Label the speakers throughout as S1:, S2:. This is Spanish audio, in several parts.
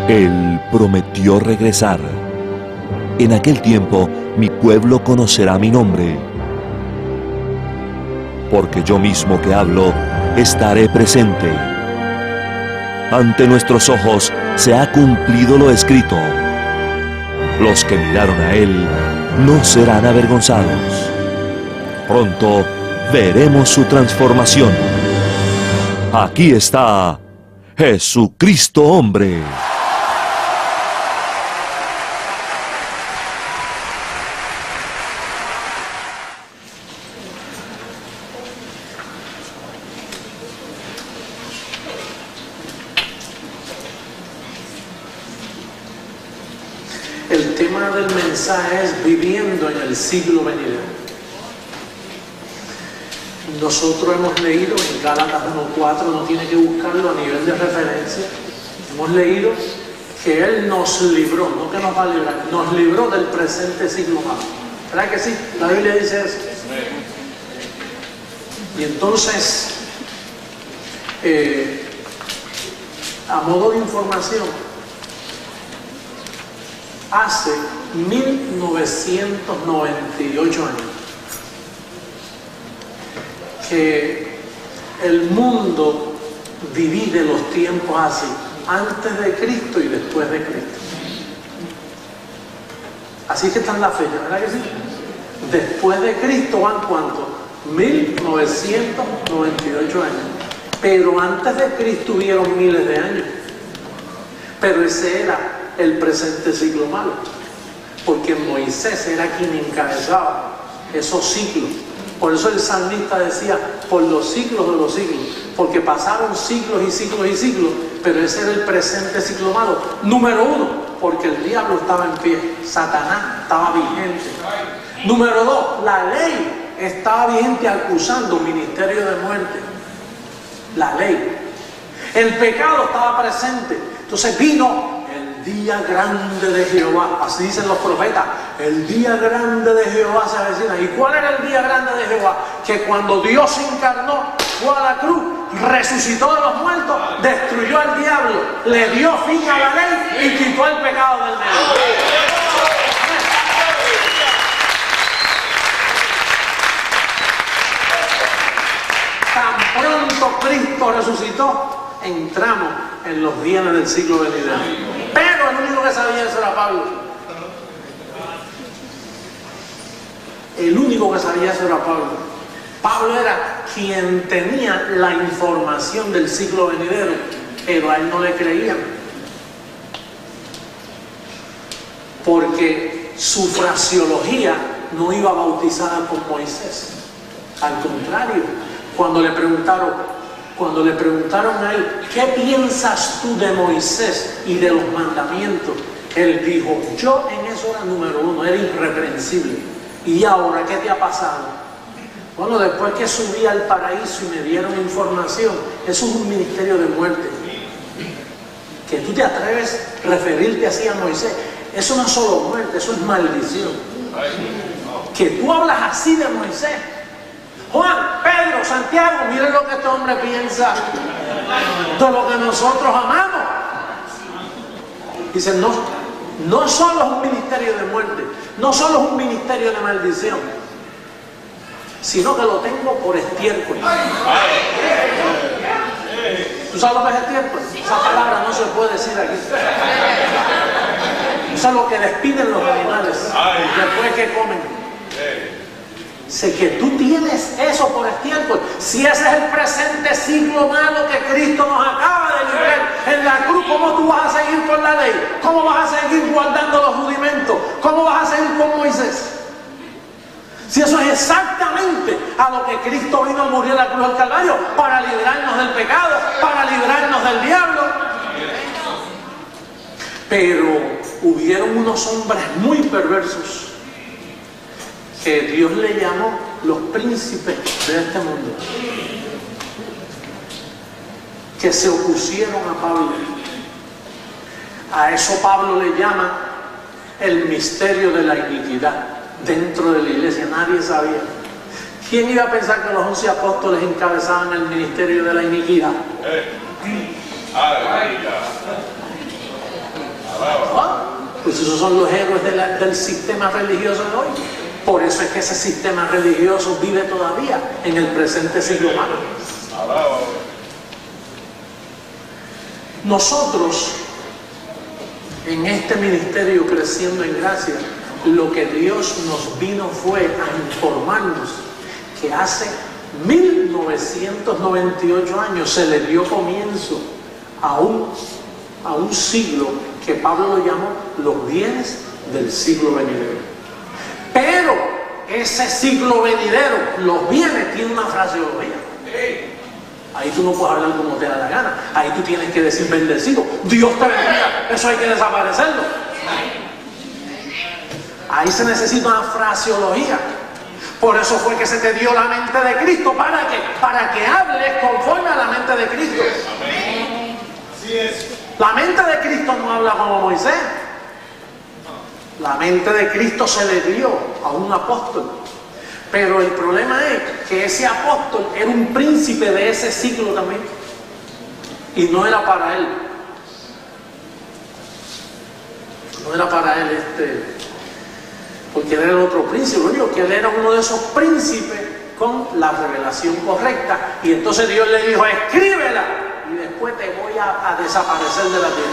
S1: Él prometió regresar. En aquel tiempo mi pueblo conocerá mi nombre. Porque yo mismo que hablo, estaré presente. Ante nuestros ojos se ha cumplido lo escrito. Los que miraron a Él no serán avergonzados. Pronto veremos su transformación. Aquí está Jesucristo hombre.
S2: El tema del mensaje es viviendo en el siglo venidero. Nosotros hemos leído en Gálatas 1:4, no tiene que buscarlo a nivel de referencia. Hemos leído que Él nos libró, no que nos va a librar, nos libró del presente siglo malo. ¿Verdad que sí? La Biblia dice eso. Y entonces, a modo de información, hace 1998 años que el mundo divide los tiempos así, antes de Cristo y después de Cristo. Así que está en la fecha, ¿verdad que sí? Después de Cristo van ¿cuánto? 1998 años. Pero antes de Cristo hubieron miles de años. Pero ese era el presente siglo malo, porque Moisés era quien encabezaba esos siglos. Por eso el salmista decía, por los siglos de los siglos, porque pasaron siglos y siglos y siglos, pero ese era el presente siglo malo. Número uno, porque el diablo estaba en pie, Satanás estaba vigente. Número dos, la ley estaba vigente acusando ministerio de muerte. La ley. El pecado estaba presente. Entonces vino el día grande de Jehová, así dicen los profetas, el día grande de Jehová se avecina. ¿Y cuál era el día grande de Jehová? Que cuando Dios se encarnó, fue a la cruz, resucitó de los muertos, destruyó al diablo, le dio fin a la ley y quitó el pecado del medio. Tan pronto Cristo resucitó, entramos en los bienes del siglo venidero. Pero el único que sabía eso era Pablo. El único que sabía eso era Pablo. Pablo era quien tenía la información del siglo venidero, pero a él no le creían. Porque su fraseología no iba bautizada con Moisés. Al contrario, cuando le preguntaron a él, ¿qué piensas tú de Moisés y de los mandamientos? Él dijo, yo en eso era número uno, era irreprensible. ¿Y ahora qué te ha pasado? Bueno, después que subí al paraíso y me dieron información, eso es un ministerio de muerte. Que tú te atreves a referirte así a Moisés, eso no es solo muerte, eso es maldición. Que tú hablas así de Moisés. Juan, Pedro, Santiago, miren lo que este hombre piensa de lo que nosotros amamos. Dicen, no solo es un ministerio de muerte, no solo es un ministerio de maldición, sino que lo tengo por estiércol. ¿Tú sabes lo que es estiércol? Esa palabra no se puede decir aquí. Eso es lo que despiden los animales después que comen. Sé que tú tienes eso por estiércol. Si ese es el presente siglo malo que Cristo nos acaba de librar en la cruz, ¿cómo tú vas a seguir con la ley? ¿Cómo vas a seguir guardando los rudimentos? ¿Cómo vas a seguir con Moisés? Si eso es exactamente a lo que Cristo vino a morir en la cruz del Calvario, para librarnos del pecado, para librarnos del diablo. Pero hubieron unos hombres muy perversos que Dios le llamó los príncipes de este mundo, que se opusieron a Pablo. A eso Pablo le llama el misterio de la iniquidad dentro de la iglesia. Nadie sabía. ¿Quién iba a pensar que los 11 apóstoles encabezaban el ministerio de la iniquidad? Pues esos son los héroes del sistema religioso de hoy. Por eso es que ese sistema religioso vive todavía en el presente siglo humano. Nosotros, en este ministerio Creciendo en Gracia, lo que Dios nos vino fue a informarnos que hace 1998 años se le dio comienzo a un siglo que Pablo lo llamó los bienes del siglo venidero. Pero ese siglo venidero, los bienes, tiene una fraseología. Ahí tú no puedes hablar como te da la gana. Ahí tú tienes que decir bendecido, Dios te bendiga. Eso hay que desaparecerlo. Ahí se necesita una fraseología. Por eso fue que se te dio la mente de Cristo. ¿Para qué? Para que hables conforme a la mente de Cristo.
S3: Así es.
S2: La mente de Cristo no habla como Moisés. La mente de Cristo se le dio a un apóstol. Pero el problema es que ese apóstol era un príncipe de ese siglo también. Y no era para él. No era para él porque él era el otro príncipe. Lo único que él era uno de esos príncipes con la revelación correcta. Y entonces Dios le dijo, escríbela. Y después te voy a desaparecer de la tierra.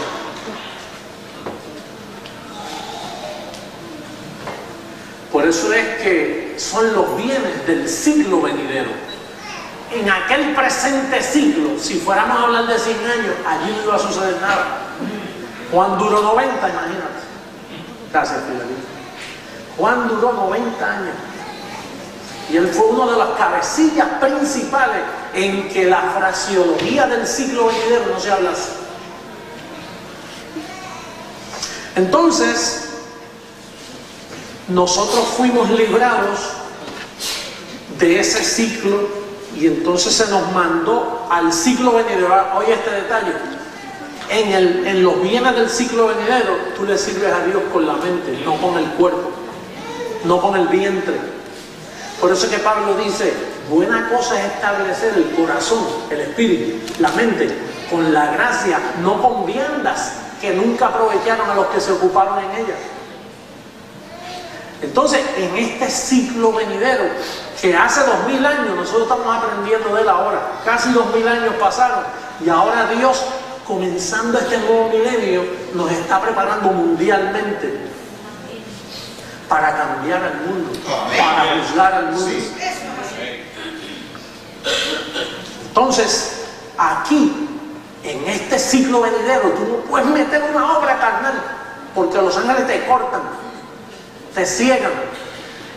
S2: Por eso es que son los bienes del siglo venidero. En aquel presente siglo, si fuéramos a hablar de 100 años, allí no iba a suceder nada. Juan duró 90, imagínate. Gracias, Fidelito. Juan duró 90 años. Y él fue uno de las cabecillas principales en que la fraseología del siglo venidero no se hablase. Entonces, nosotros fuimos librados de ese ciclo y entonces se nos mandó al siglo venidero. Oye este detalle, en los bienes del siglo venidero tú le sirves a Dios con la mente, no con el cuerpo, no con el vientre. Por eso es que Pablo dice, buena cosa es establecer el corazón, el espíritu, la mente, con la gracia, no con viandas que nunca aprovecharon a los que se ocuparon en ellas. Entonces, en este ciclo venidero, que hace 2000 años, nosotros estamos aprendiendo de él ahora, casi 2000 años pasaron, y ahora Dios, comenzando este nuevo milenio, nos está preparando mundialmente para cambiar el mundo, para juzgar al mundo. Entonces, aquí, en este ciclo venidero, tú no puedes meter una obra carnal, porque los ángeles te cortan, te ciegan.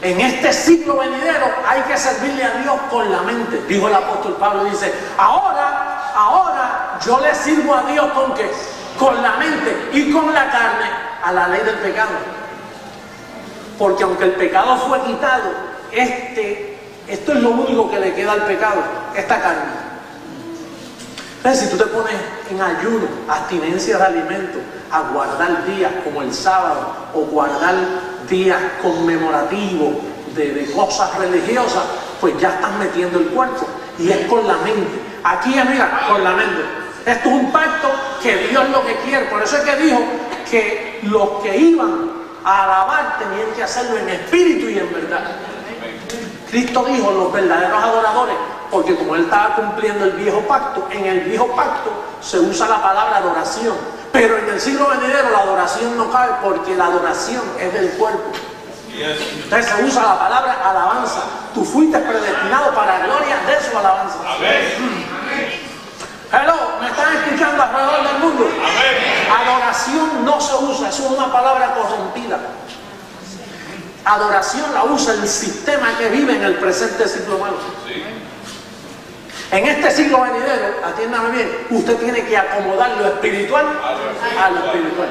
S2: En este siglo venidero hay que servirle a Dios con la mente. Dijo el apóstol Pablo, dice, ahora yo le sirvo a Dios ¿con qué? Con la mente y con la carne a la ley del pecado. Porque aunque el pecado fue quitado, esto es lo único que le queda al pecado, esta carne. Entonces, si tú te pones en ayuno, abstinencia de alimentos, a guardar días como el sábado o guardar días conmemorativos de cosas religiosas, pues ya estás metiendo el cuerpo y es con la mente. Aquí es, mira, con la mente. Esto es un pacto que Dios lo que quiere. Por eso es que dijo que los que iban a alabar tenían que hacerlo en espíritu y en verdad. Cristo dijo, los verdaderos adoradores, porque como él estaba cumpliendo el viejo pacto, en el viejo pacto se usa la palabra adoración, pero en el siglo venidero la adoración no cabe porque la adoración es del cuerpo. Entonces se usa la palabra alabanza. Tú fuiste predestinado para la gloria de su alabanza. Hello, ¿me están escuchando alrededor del mundo? Adoración no se usa, eso es una palabra corrompida. Adoración la usa el sistema que vive en el presente siglo humano. En este siglo venidero, atiéndame bien, usted tiene que acomodar lo espiritual a lo espiritual.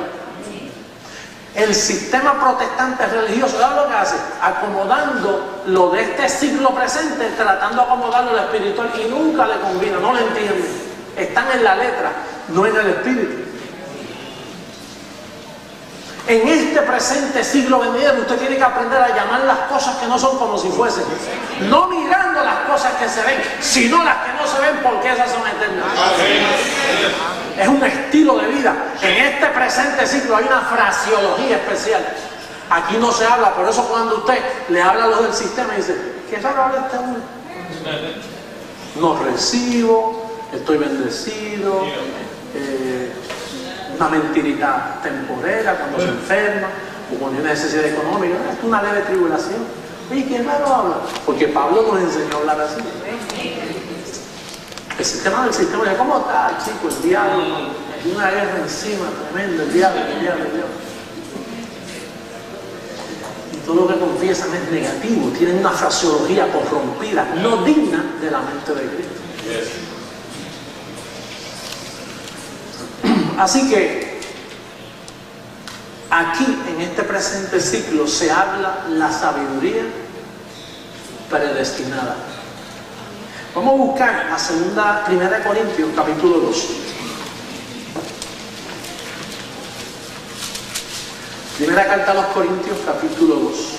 S2: El sistema protestante religioso, ¿sabes lo que hace? Acomodando lo de este siglo presente, tratando de acomodarlo a lo espiritual y nunca le combina, no lo entienden. Están en la letra, no en el espíritu. En este presente siglo venidero usted tiene que aprender a llamar las cosas que no son como si fuesen. No mirando las cosas que se ven, sino las que no se ven porque esas son eternas. es un estilo de vida. En este presente ciclo hay una fraseología especial. Aquí no se habla, por eso cuando usted le habla a los del sistema y dice, ¿qué raro habla este hombre? No recibo, estoy bendecido, una mentirita temporera cuando se enferma o cuando hay una necesidad económica, es una leve tribulación. Oye, ¿qué raro habla? Porque Pablo nos enseñó a hablar así. El sistema del sistema, ¿cómo está, chico? El diablo, hay una guerra encima tremenda, el diablo. Y todo lo que confiesan es negativo, tienen una fraseología corrompida, no digna de la mente de Cristo. Así que aquí en este presente ciclo se habla la sabiduría predestinada. Vamos a buscar la primera Corintios capítulo 2. Primera carta a los Corintios capítulo 2.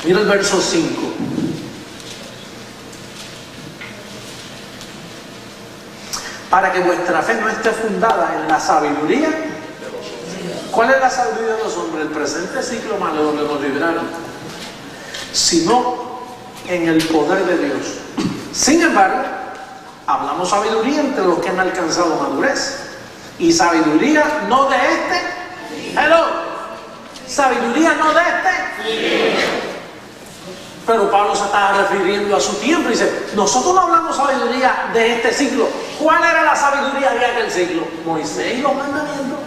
S2: Mira el verso 5. Para que vuestra fe no esté fundada en la sabiduría. ¿Cuál es la sabiduría de los hombres? El presente ciclo malo donde nos libraron. Sino en el poder de Dios. Sin embargo, hablamos sabiduría entre los que han alcanzado madurez. Y sabiduría no de este. Hello. Sabiduría no de este. Pero Pablo se estaba refiriendo a su tiempo y dice, nosotros no hablamos sabiduría de este ciclo. ¿Cuál era la sabiduría de aquel ciclo? Moisés y los mandamientos.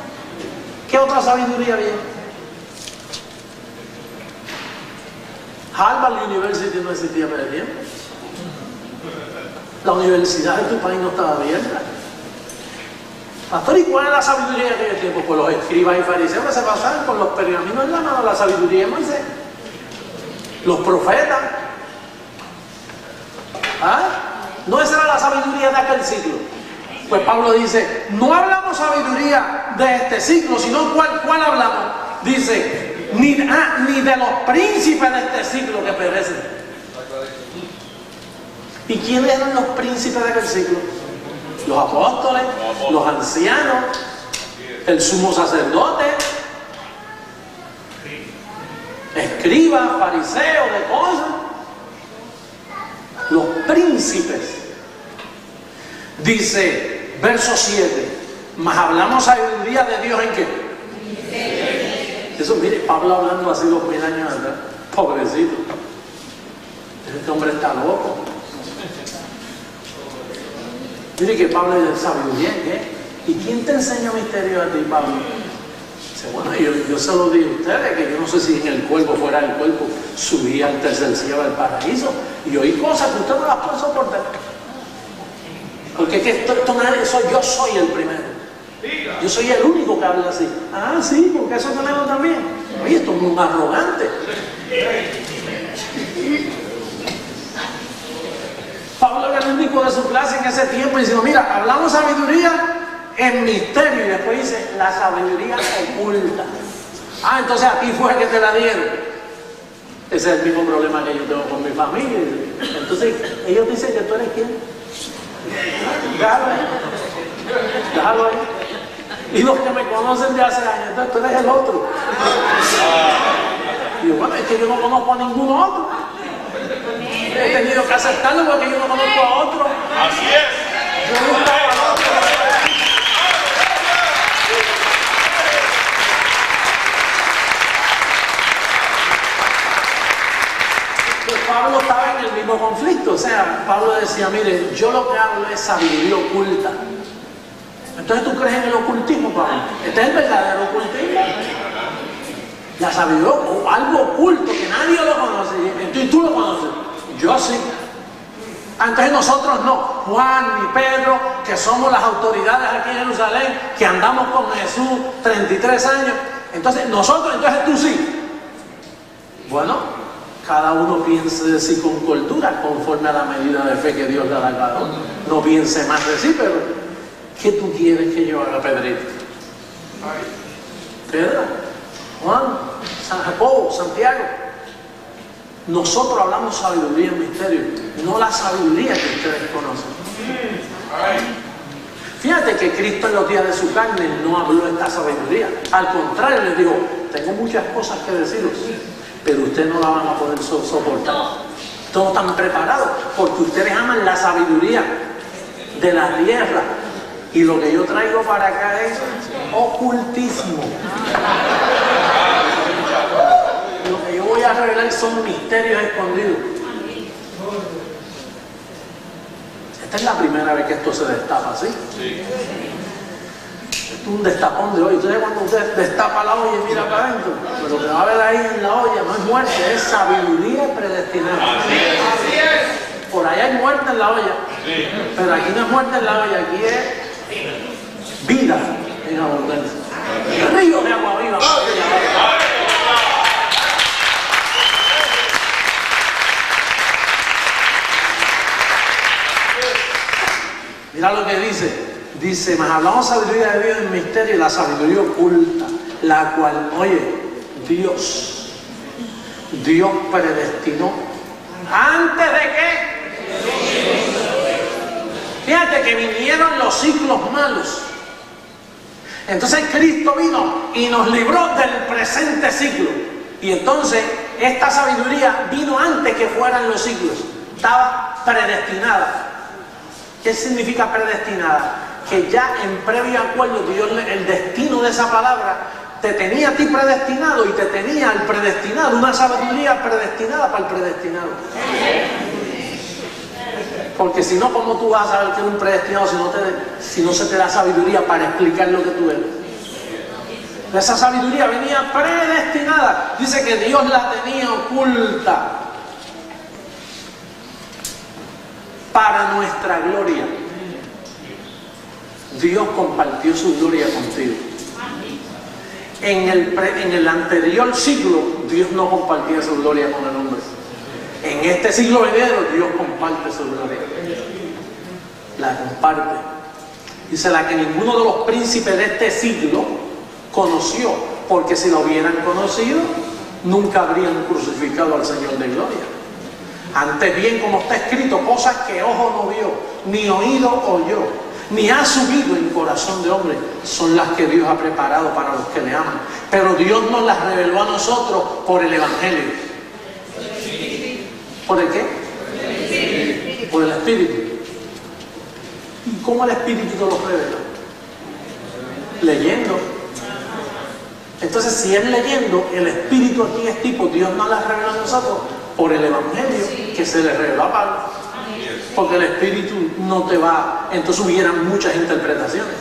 S2: ¿Qué otra sabiduría había? Harvard University no existía para el tiempo. La universidad de tu país no estaba abierta. Pastor, ¿y cuál es la sabiduría de aquel tiempo? Pues los escribas y fariseos que se pasaban con los pergaminos en la mano, la sabiduría de Moisés. Los profetas. ¿No esa era la sabiduría de aquel ciclo? Pues Pablo dice, no hablamos sabiduría de este ciclo, sino ¿cuál hablamos? Dice, ni de los príncipes de este ciclo que perecen. ¿Y quiénes eran los príncipes de aquel ciclo? Los apóstoles, los ancianos, el sumo sacerdote, escribas, fariseos, de cosas. Los príncipes. Dice, verso 7, mas hablamos sabiduría de Dios en qué. Eso, mire, Pablo hablando así 2000 años atrás. Pobrecito. Este hombre está loco. Mire que Pablo dice, sabiduría en qué. ¿Y quién te enseña misterio a ti, Pablo? Bueno, yo se lo digo a ustedes, que yo no sé si en el cuerpo, fuera del cuerpo, subía al tercer cielo del paraíso y oí cosas que usted no las puede soportar. Porque es que yo soy el primero. Yo soy el único que habla así. Ah, sí, porque eso tenemos también. Oye, esto es muy arrogante. Pablo era el único de su clase en ese tiempo diciendo, mira, hablamos sabiduría en misterio, y después dice la sabiduría oculta. Entonces a ti fue que te la dieron. Ese es el mismo problema que yo tengo con mi familia. Entonces ellos dicen que tú eres quién. Déjalo ahí. Y los que me conocen de hace años, entonces tú eres el otro. Y yo, bueno, es que yo no conozco a ningún otro. He tenido que aceptarlo porque yo no conozco a otro.
S3: Así es.
S2: Yo no estaba al otro. Pablo estaba en el mismo conflicto, o sea, Pablo decía, mire, yo lo que hablo es sabiduría oculta. Entonces, ¿tú crees en el ocultismo, Pablo? Este es el verdadero ocultismo. La sabiduría, o algo oculto que nadie lo conoce, y tú lo conoces. Yo sí. Entonces nosotros no, Juan ni Pedro, que somos las autoridades aquí en Jerusalén, que andamos con Jesús 33 años. Entonces, entonces tú sí. Bueno, cada uno piense de sí con cordura, conforme a la medida de fe que Dios le da a cada uno. No piense más de sí, pero ¿qué tú quieres que yo haga, Pedrito? Pedro, Juan, San Jacobo, Santiago. Nosotros hablamos sabiduría en misterio, no la sabiduría que ustedes conocen. Fíjate que Cristo en los días de su carne no habló esta sabiduría. Al contrario, les dijo, tengo muchas cosas que deciros, pero ustedes no la van a poder soportar. Todos están preparados porque ustedes aman la sabiduría de la tierra. Y lo que yo traigo para acá es ocultismo. Lo que yo voy a revelar son misterios escondidos. Esta es la primera vez que esto se destapa, ¿sí? Esto es un destapón de olla. Entonces cuando usted destapa la olla y mira para adentro, pues lo que va a ver ahí en la olla no es muerte, es sabiduría predestinada. Por allá hay muerte en la olla, pero aquí no es muerte en la olla, aquí es vida en abundancia. Río de agua viva. Mira lo que dice, mas hablamos sabiduría de Dios en misterio y la sabiduría oculta, la cual, oye, Dios predestinó antes de que, fíjate que vinieron los siglos malos. Entonces Cristo vino y nos libró del presente siglo. Y entonces esta sabiduría vino antes que fueran los siglos. Estaba predestinada. ¿Qué significa predestinada? Que ya en previo acuerdo Dios, el destino de esa palabra, te tenía a ti predestinado y te tenía al predestinado, una sabiduría predestinada para el predestinado. Porque si no, ¿cómo tú vas a saber que eres un predestinado si no se te da sabiduría para explicar lo que tú eres? Esa sabiduría venía predestinada. Dice que Dios la tenía oculta para nuestra gloria. Dios compartió su gloria contigo. En el anterior siglo, Dios no compartía su gloria con el hombre. En este siglo venidero, Dios comparte su gloria. La comparte. Dice la que ninguno de los príncipes de este siglo conoció, porque si lo hubieran conocido, nunca habrían crucificado al Señor de gloria. Antes bien, como está escrito, cosas que ojo no vio, ni oído oyó, ni ha subido en corazón de hombre, son las que Dios ha preparado para los que le aman. Pero Dios nos las reveló a nosotros por el Evangelio. ¿Por el qué? Por el Espíritu. ¿Y cómo el Espíritu te lo revela? Leyendo. Entonces, si es leyendo, el Espíritu aquí es tipo, Dios nos las reveló a nosotros por el Evangelio que se le reveló a Pablo. Porque el Espíritu no te va, entonces hubieran muchas interpretaciones.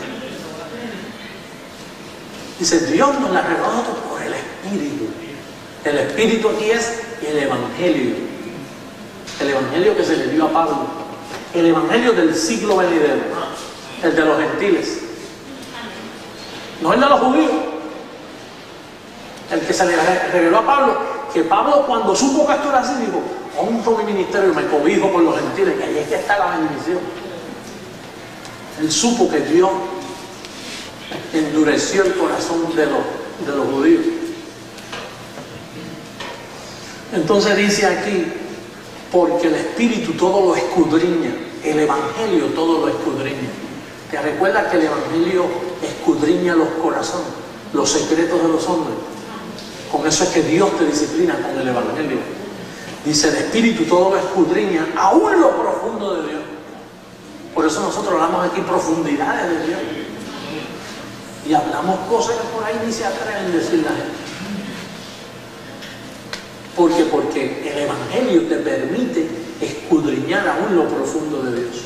S2: Dice, Dios nos las reveló a nosotros por el Espíritu. El Espíritu aquí es el Evangelio. El Evangelio que se le dio a Pablo. El Evangelio del siglo venidero. El de los gentiles. No el de los judíos. El que se le reveló a Pablo. Que Pablo, cuando supo que esto era así, dijo, honro mi ministerio y me cobijo por los gentiles, que ahí es que está la bendición. Él supo que Dios endureció el corazón de los judíos. Entonces dice aquí, porque el Espíritu todo lo escudriña, el Evangelio todo lo escudriña. ¿Te recuerdas que el Evangelio escudriña los corazones, los secretos de los hombres? Con eso es que Dios te disciplina con el Evangelio. Dice, el Espíritu todo lo escudriña, aún lo profundo de Dios. Por eso nosotros hablamos aquí profundidades de Dios. Y hablamos cosas que por ahí ni se atreven a decir la gente. Porque el Evangelio te permite escudriñar aún lo profundo de Dios.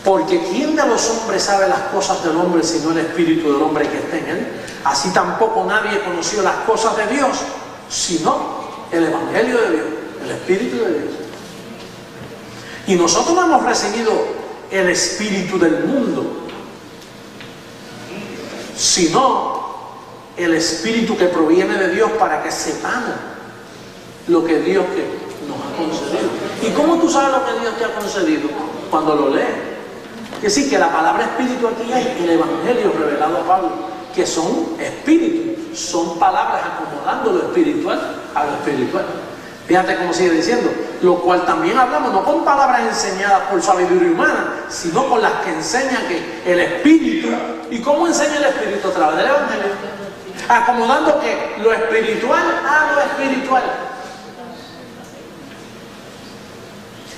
S2: Porque ¿quién de los hombres sabe las cosas del hombre sino el Espíritu del hombre que está en él? Así tampoco nadie conoció las cosas de Dios sino el Evangelio de Dios, el Espíritu de Dios. Y nosotros no hemos recibido el Espíritu del mundo, sino el Espíritu que proviene de Dios para que sepamos lo que Dios nos ha concedido. ¿Y cómo tú sabes lo que Dios te ha concedido? Cuando lo lees. Es decir, que la palabra espíritu aquí hay el evangelio revelado a Pablo, que son espíritus, son palabras acomodando lo espiritual a lo espiritual. Fíjate cómo sigue diciendo, lo cual también hablamos, no con palabras enseñadas por sabiduría humana, sino con las que enseña que el espíritu. ¿Y cómo enseña el espíritu? A través del evangelio. Acomodando que lo espiritual a lo espiritual.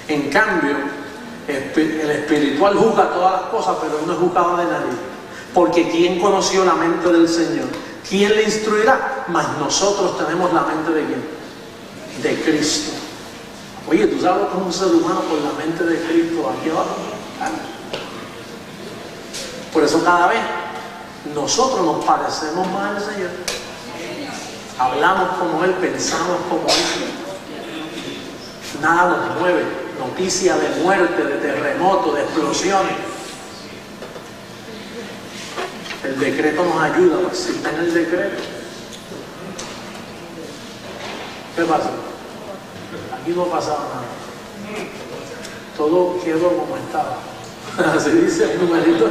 S2: En cambio, el espiritual juzga todas las cosas, pero no es juzgado de nadie. Porque ¿quién conoció la mente del Señor? ¿Quién le instruirá? Mas nosotros tenemos la mente de ¿quién? De Cristo. Oye, ¿tú sabes cómo un ser humano con la mente de Cristo aquí abajo? Por eso cada vez nosotros nos parecemos más al Señor. Hablamos como Él, pensamos como Él. Nada nos mueve. Noticias de muerte, de terremotos, de explosiones. El decreto nos ayuda, pues si está en el decreto. ¿Qué pasa? Aquí no pasaba nada. Todo quedó como estaba. Así dice el numerito.